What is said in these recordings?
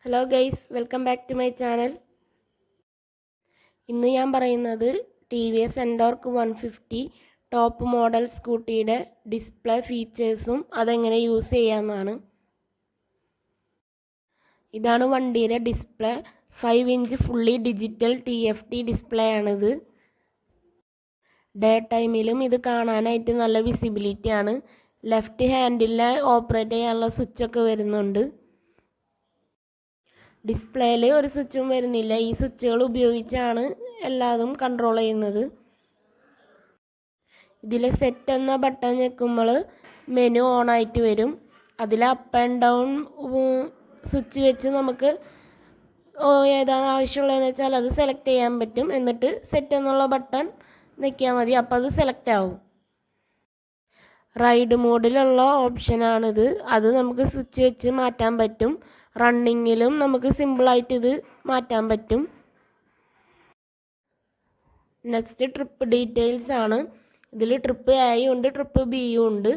Hello guys, welcome back to my channel. ഇന്ന് ഞാൻ പറയുന്നത് T V S Ntorq 150 top model സ്കൂട്ടിയുടെ display ഫീച്ചേഴ്സും അതെങ്ങനെ യൂസ് ചെയ്യാമെന്നാണ്. ഇതാണ് വണ്ടിയുടെ display. 5 inch fully digital TFT display ആണിത്. ഡേ ടൈമിലും ഇത് കാണാനായിട്ട് നല്ല വിസിബിലിറ്റി ആണ്. ലെഫ്റ്റ് ഹാൻഡിൽ ഓപ്പറേറ്റ് ചെയ്യാനുള്ള സ്വിച്ചൊക്കെ വരുന്നുണ്ട്. ഡിസ്പ്ലേയിൽ ഒരു സ്വിച്ചും വരുന്നില്ല. ഈ സ്വിച്ചുകൾ ഉപയോഗിച്ചാണ് എല്ലാതും കൺട്രോൾ ചെയ്യുന്നത്. ഇതിൽ സെറ്റ് എന്ന ബട്ടൺ ഞെക്കുമ്പോൾ മെനു ഓൺ ആയിട്ട് വരും. അതിൽ അപ്പ് ആൻഡ് ഡൗൺ സ്വിച്ച് വെച്ച് നമുക്ക് ഏതാണ് ആവശ്യമുള്ളതെന്ന് വെച്ചാൽ അത് സെലക്ട് ചെയ്യാൻ പറ്റും. എന്നിട്ട് സെറ്റ് എന്നുള്ള ബട്ടൺ ഞെക്കിയാൽ മതി, അപ്പോൾ അത് സെലക്ട് ആവും. റൈഡ് മോഡിലുള്ള ഓപ്ഷനാണിത്. അത് നമുക്ക് സ്വിച്ച് വെച്ച് മാറ്റാൻ പറ്റും. റണ്ണിങ്ങിലും നമുക്ക് സിമ്പിളായിട്ട് ഇത് മാറ്റാൻ പറ്റും. നെക്സ്റ്റ് ട്രിപ്പ് ഡീറ്റെയിൽസ് ആണ്. ഇതിൽ ട്രിപ്പ് എയും ഉണ്ട്, ട്രിപ്പ് ബിയും ഉണ്ട്.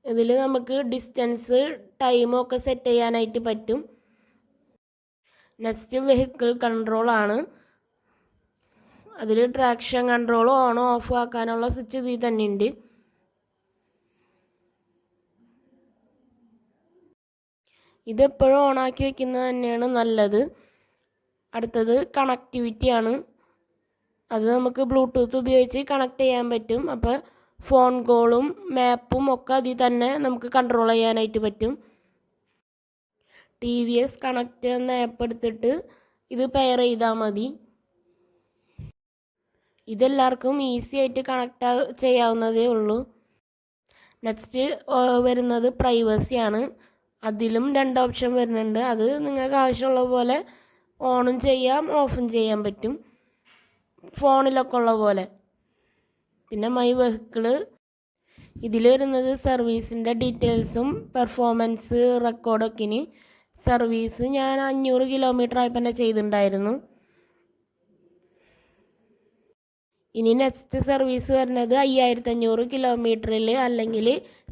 ഇതിൽ നമുക്ക് ഡിസ്റ്റൻസ് ടൈമും ഒക്കെ സെറ്റ് ചെയ്യാനായിട്ട് പറ്റും. നെക്സ്റ്റ് വെഹിക്കിൾ കൺട്രോൾ ആണ്. അതിൽ ട്രാക്ഷൻ കൺട്രോൾ ഓണോ ഓഫ് ആക്കാനുള്ള സ്വിച്ച് ഇതിൽ തന്നെ ഉണ്ട്. ഇതെപ്പോഴും ഓണാക്കി വെക്കുന്നത് തന്നെയാണ് നല്ലത്. അടുത്തത് കണക്ടിവിറ്റി ആണ്. അത് നമുക്ക് ബ്ലൂടൂത്ത് ഉപയോഗിച്ച് കണക്ട് ചെയ്യാൻ പറ്റും. അപ്പോൾ ഫോൺ കോളും മാപ്പും ഒക്കെ അതിൽ തന്നെ നമുക്ക് കൺട്രോൾ ചെയ്യാനായിട്ട് പറ്റും. TVS കണക്ട് എന്ന ആപ്പ് എടുത്തിട്ട് ഇത് പെയർ ചെയ്താൽ മതി. ഇതെല്ലാവർക്കും ഈസി ആയിട്ട് കണക്ട് ചെയ്യാവുന്നതേ ഉള്ളൂ. നെക്സ്റ്റ് വരുന്നത് പ്രൈവസി ആണ്. അതിലും 2 ഓപ്ഷൻ വരുന്നുണ്ട്. അത് നിങ്ങൾക്ക് ആവശ്യമുള്ള പോലെ ഓണും ചെയ്യാം ഓഫും ചെയ്യാൻ പറ്റും, ഫോണിലൊക്കെ ഉള്ള പോലെ. പിന്നെ മൈ വെഹിക്കിള്, ഇതിൽ വരുന്നത് സർവീസിൻ്റെ ഡീറ്റെയിൽസും പെർഫോമൻസ് റെക്കോർഡൊക്കെ. സർവീസ് ഞാൻ 500 കിലോമീറ്റർ ആയപ്പോൾ തന്നെ ചെയ്തിട്ടുണ്ടായിരുന്നു. ഇനി നെക്സ്റ്റ് സർവീസ് വരുന്നത് 5500 കിലോമീറ്ററിൽ അല്ലെങ്കിൽ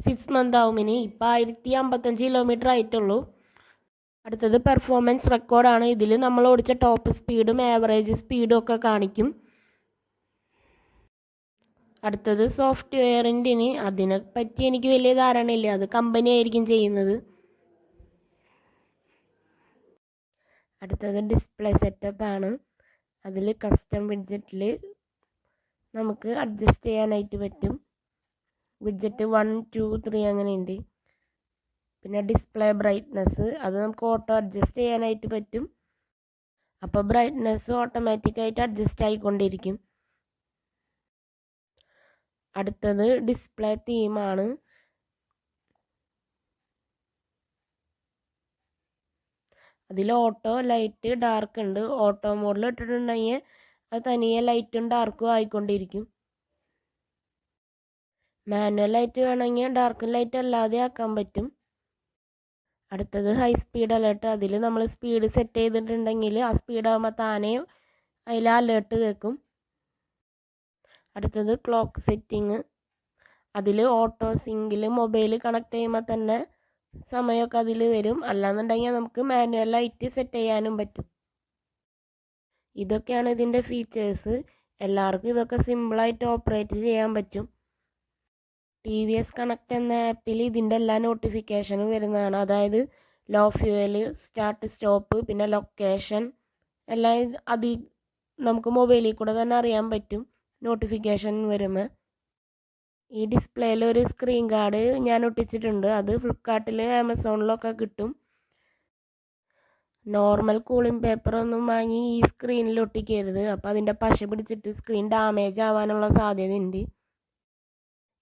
6 മന്ത് ആവും. ഇപ്പോൾ 1055 കിലോമീറ്റർ ആയിട്ടുള്ളൂ. അടുത്തത് പെർഫോമൻസ് റെക്കോർഡാണ്. ഇതിൽ നമ്മൾ ഓടിച്ച ടോപ്പ് സ്പീഡും ആവറേജ് സ്പീഡും ഒക്കെ കാണിക്കും. അടുത്തത് സോഫ്റ്റ്വെയറിൻ്റെ. അതിനെപ്പറ്റി എനിക്ക് വലിയ ധാരണയില്ല, അത് കമ്പനി ആയിരിക്കും ചെയ്യുന്നത്. അടുത്തത് ഡിസ്പ്ലേ സെറ്റപ്പ് ആണ്. അതിൽ കസ്റ്റം വിഡ്ജറ്റിൽ നമുക്ക് അഡ്ജസ്റ്റ് ചെയ്യാനായിട്ട് പറ്റും. വിഡ്ജറ്റ് 1, 2, 3 അങ്ങനെയുണ്ട്. പിന്നെ ഡിസ്പ്ലേ ബ്രൈറ്റ്നസ്, അത് നമുക്ക് ഓട്ടോ അഡ്ജസ്റ്റ് ചെയ്യാനായിട്ട് പറ്റും. അപ്പോൾ ബ്രൈറ്റ്നസ് ഓട്ടോമാറ്റിക്കായിട്ട് അഡ്ജസ്റ്റ് ആയിക്കൊണ്ടിരിക്കും. അടുത്തത് ഡിസ്പ്ലേ തീമാണ്. അതിൽ ഓട്ടോ, ലൈറ്റ്, ഡാർക്ക് ഉണ്ട്. ഓട്ടോ മോഡിൽ ഇട്ടിട്ടുണ്ടെങ്കിൽ അത് തനിയെ ലൈറ്റും ഡാർക്കും ആയിക്കൊണ്ടിരിക്കും. മാനുവൽ ലൈറ്റ് വേണമെങ്കിൽ ഡാർക്ക് ലൈറ്റ് അല്ലാതെ ആക്കാൻ പറ്റും. അടുത്തത് ഹൈ സ്പീഡ് അലേർട്ട്. അതിൽ നമ്മൾ സ്പീഡ് സെറ്റ് ചെയ്തിട്ടുണ്ടെങ്കിൽ ആ സ്പീഡാകുമ്പോൾ താനേ അതിൽ അലേർട്ട് കേൾക്കും. അടുത്തത് ക്ലോക്ക് സെറ്റിങ്. അതിൽ ഓട്ടോ സിങ്കിൽ മൊബൈൽ കണക്ട് ചെയ്യുമ്പോൾ തന്നെ സമയമൊക്കെ അതിൽ വരും. അല്ലാന്നുണ്ടെങ്കിൽ നമുക്ക് മാനുവൽ ലൈറ്റ് സെറ്റ് ചെയ്യാനും പറ്റും. ഇതൊക്കെയാണ് ഇതിൻ്റെ ഫീച്ചേഴ്സ്. എല്ലാവർക്കും ഇതൊക്കെ സിമ്പിളായിട്ട് ഓപ്പറേറ്റ് ചെയ്യാൻ പറ്റും. TVS കണക്ട് എന്ന ആപ്പിൽ ഇതിൻ്റെ എല്ലാ നോട്ടിഫിക്കേഷനും വരുന്നതാണ്. അതായത് ലോ ഫ്യൂവൽ, സ്റ്റാർട്ട് സ്റ്റോപ്പ്, പിന്നെ ലൊക്കേഷൻ എല്ലാം നമുക്ക് മൊബൈലിൽ കൂടെ തന്നെ അറിയാൻ പറ്റും നോട്ടിഫിക്കേഷൻ വരുമ്പോൾ. ഈ ഡിസ്പ്ലേയിൽ ഒരു സ്ക്രീൻ ഗാർഡ് ഞാൻ ഒട്ടിച്ചിട്ടുണ്ട്. അത് ഫ്ലിപ്കാർട്ടിൽ ആമസോണിലൊക്കെ കിട്ടും. നോർമൽ കൂളിംഗ് പേപ്പറൊന്നും വാങ്ങി ഈ സ്ക്രീനിൽ ഒട്ടിക്കരുത്. അപ്പോൾ അതിൻ്റെ പശ പിടിച്ചിട്ട് സ്ക്രീൻ ഡാമേജ് ആവാനുള്ള സാധ്യതയുണ്ട്.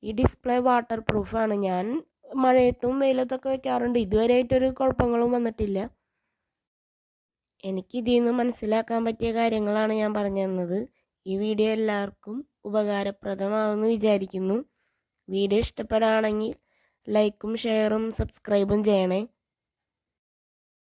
ഈ ഡിസ്പ്ലേ വാട്ടർ പ്രൂഫാണ്. ഞാൻ മഴയത്തും വെയിലത്തൊക്കെ വെക്കാറുണ്ട്. ഇതുവരെയായിട്ടൊരു കുഴപ്പങ്ങളും വന്നിട്ടില്ല. എനിക്കിതിൽ നിന്ന് മനസ്സിലാക്കാൻ പറ്റിയ കാര്യങ്ങളാണ് ഞാൻ പറഞ്ഞു തന്നത്. ഈ വീഡിയോ എല്ലാവർക്കും ഉപകാരപ്രദമാകുമെന്ന് വിചാരിക്കുന്നു. വീഡിയോ ഇഷ്ടപ്പെടുകയാണെങ്കിൽ ലൈക്കും ഷെയറും സബ്സ്ക്രൈബും ചെയ്യണേ.